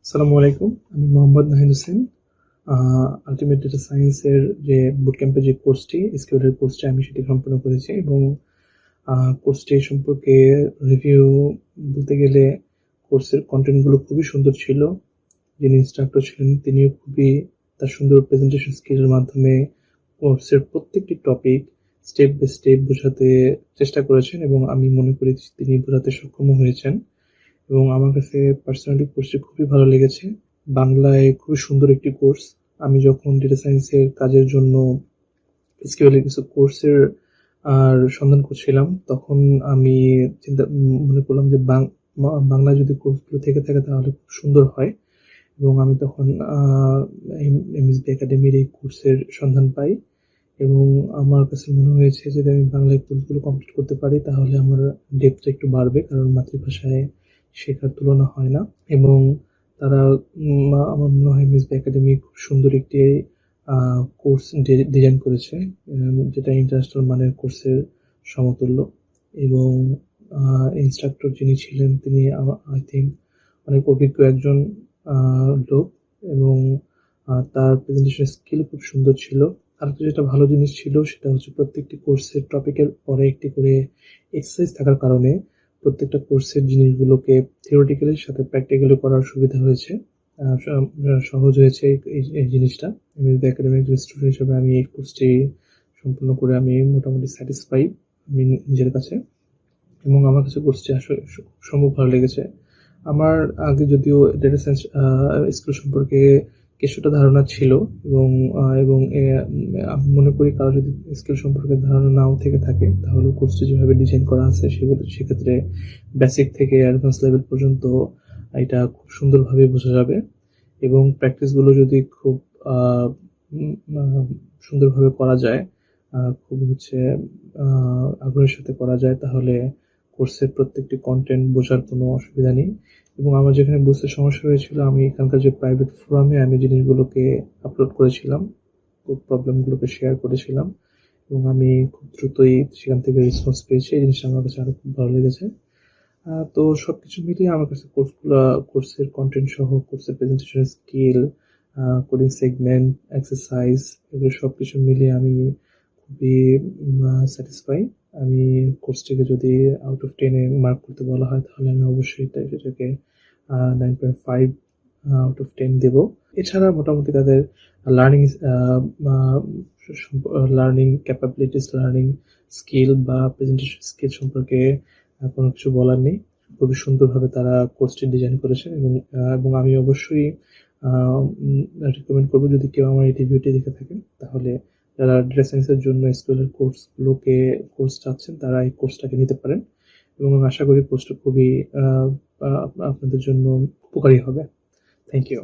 আসসালামু আলাইকুম। আমি মোহাম্মদ নাহিদ হোসেন। আল্টিমেট ডেটা সায়েন্সের যে বুটক্যাম্পের যে কোর্সটি, SQL এর কোর্সটি আমি সেটি সম্পন্ন করেছি এবং কোর্সটি সম্পর্কে রিভিউ বলতে গেলে কোর্সের কনটেন্টগুলো খুবই সুন্দর ছিল। যিনি ইন্সট্রাক্টর ছিলেন তিনিও খুবই তার সুন্দর প্রেজেন্টেশন স্কিলের মাধ্যমে কোর্সের প্রত্যেকটি টপিক স্টেপ বাই স্টেপ বোঝাতে চেষ্টা করেছেন এবং আমি মনে করি তিনি বোঝাতে সক্ষমও হয়েছেন। এবং আমার কাছে পার্সোনালি কোর্সটি খুবই ভালো লেগেছে। বাংলায় খুবই সুন্দর একটি কোর্স। আমি যখন ডেটা সায়েন্সের কাজের জন্য SQL এর কিছু কোর্সের সন্ধান করছিলাম, তখন আমি মনে করলাম যে বাংলায় যদি কোর্সগুলো থেকে থাকে তাহলে খুব সুন্দর হয়। এবং আমি তখন MSB একাডেমির এই কোর্সের সন্ধান পাই এবং আমার কাছে মনে হয়েছে যদি আমি বাংলায় কোর্সগুলো কমপ্লিট করতে পারি তাহলে আমার ডেপথটা একটু বাড়বে, কারণ মাতৃভাষায় শেখার তুলনা হয় না। এবং তারা আমার মনে হয় MSB একাডেমি খুব সুন্দর একটি কোর্স ডিজাইন করেছে, যেটা ইন্টারন্যাশনাল মানের কোর্সের সমতুল্য। এবং ইন্সট্রাক্টর যিনি ছিলেন তিনি আই থিঙ্ক অনেক অভিজ্ঞ একজন লোক এবং তার প্রেজেন্টেশন স্কিল খুব সুন্দর ছিল। আরেকটা যেটা ভালো জিনিস ছিল সেটা হচ্ছে প্রত্যেকটি কোর্সের টপিকের পরে একটি করে এক্সারসাইজ থাকার কারণে প্রত্যেকটা কোর্সের জিনিসগুলোকে থিওরিটিক্যালির সাথে প্র্যাকটিক্যালি করার সুবিধা হয়েছে, সহজ হয়েছে এই জিনিসটা। MSB একাডেমির একজন স্টুডেন্ট হিসেবে আমি এই কোর্সটি সম্পূর্ণ করে আমি মোটামুটি স্যাটিসফাই আমি নিজের কাছে, এবং আমার কাছে কোর্সটি আসলে সম্ভব ভালো লেগেছে। আমার আগে যদিও ডেটা সায়েন্স স্কুল সম্পর্কে কিছুটা ধারণা ছিল এবং আমি মনে করি কারো যদি স্কিল সম্পর্কে ধারণা নাও থেকে থাকে তাহলে কোর্সটি যেভাবে ডিজাইন করা আছে সেক্ষেত্রে বেসিক থেকে অ্যাডভান্স লেভেল পর্যন্ত এটা খুব সুন্দরভাবে বোঝা যাবে। এবং প্র্যাকটিসগুলো যদি খুব সুন্দরভাবে করা যায়, খুব আগ্রহের সাথে করা যায়, তাহলে কোর্সের প্রত্যেকটি কন্টেন্ট বোঝার কোনো অসুবিধা নেই। এবং আমার যেখানে বুঝতে সমস্যা হয়েছিল, আমি এখানকার যে প্রাইভেট ফোরামে আমি জিনিসগুলোকে আপলোড করেছিলাম, প্রবলেমগুলোকে শেয়ার করেছিলাম এবং আমি খুব দ্রুতই সেখান থেকে রেসপন্স পেয়েছি। এই জিনিসটা আমার কাছে আরো খুব ভালো লেগেছে। তো সবকিছু মিলিয়ে আমার কাছে কোর্সের কন্টেন্ট সহ কোর্সের presentation skill, coding segment, exercise, এগুলো সবকিছু মিলিয়ে আমি খুবই স্যাটিসফাই। আমি কোর্সটিকে যদি আউট অফ 10 মার্ক করতে বলা হয় তাহলে আমি অবশ্যই সেটাকে 9.5 আউট অফ 10 দেব। এছাড়া মোটামুটি তাদের learning learning capabilities, learning skill বা প্রেজেন্টেশন স্কিল সম্পর্কে কোনো কিছু বলার নেই। খুবই সুন্দরভাবে তারা কোর্সটি ডিজাইন করেছেন এবং আমি অবশ্যই রিকমেন্ড করবো, যদি কেউ আমার এই ভিডিওটি দেখে থাকেন তাহলে যারা ডেটা সায়েন্সের জন্য স্কুলের কোর্স চাচ্ছেন তারা এই কোর্সটাকে নিতে পারেন। এবং আমি আশা করি কোর্সটা খুবই আপনাদের জন্য উপকারী হবে। Thank you.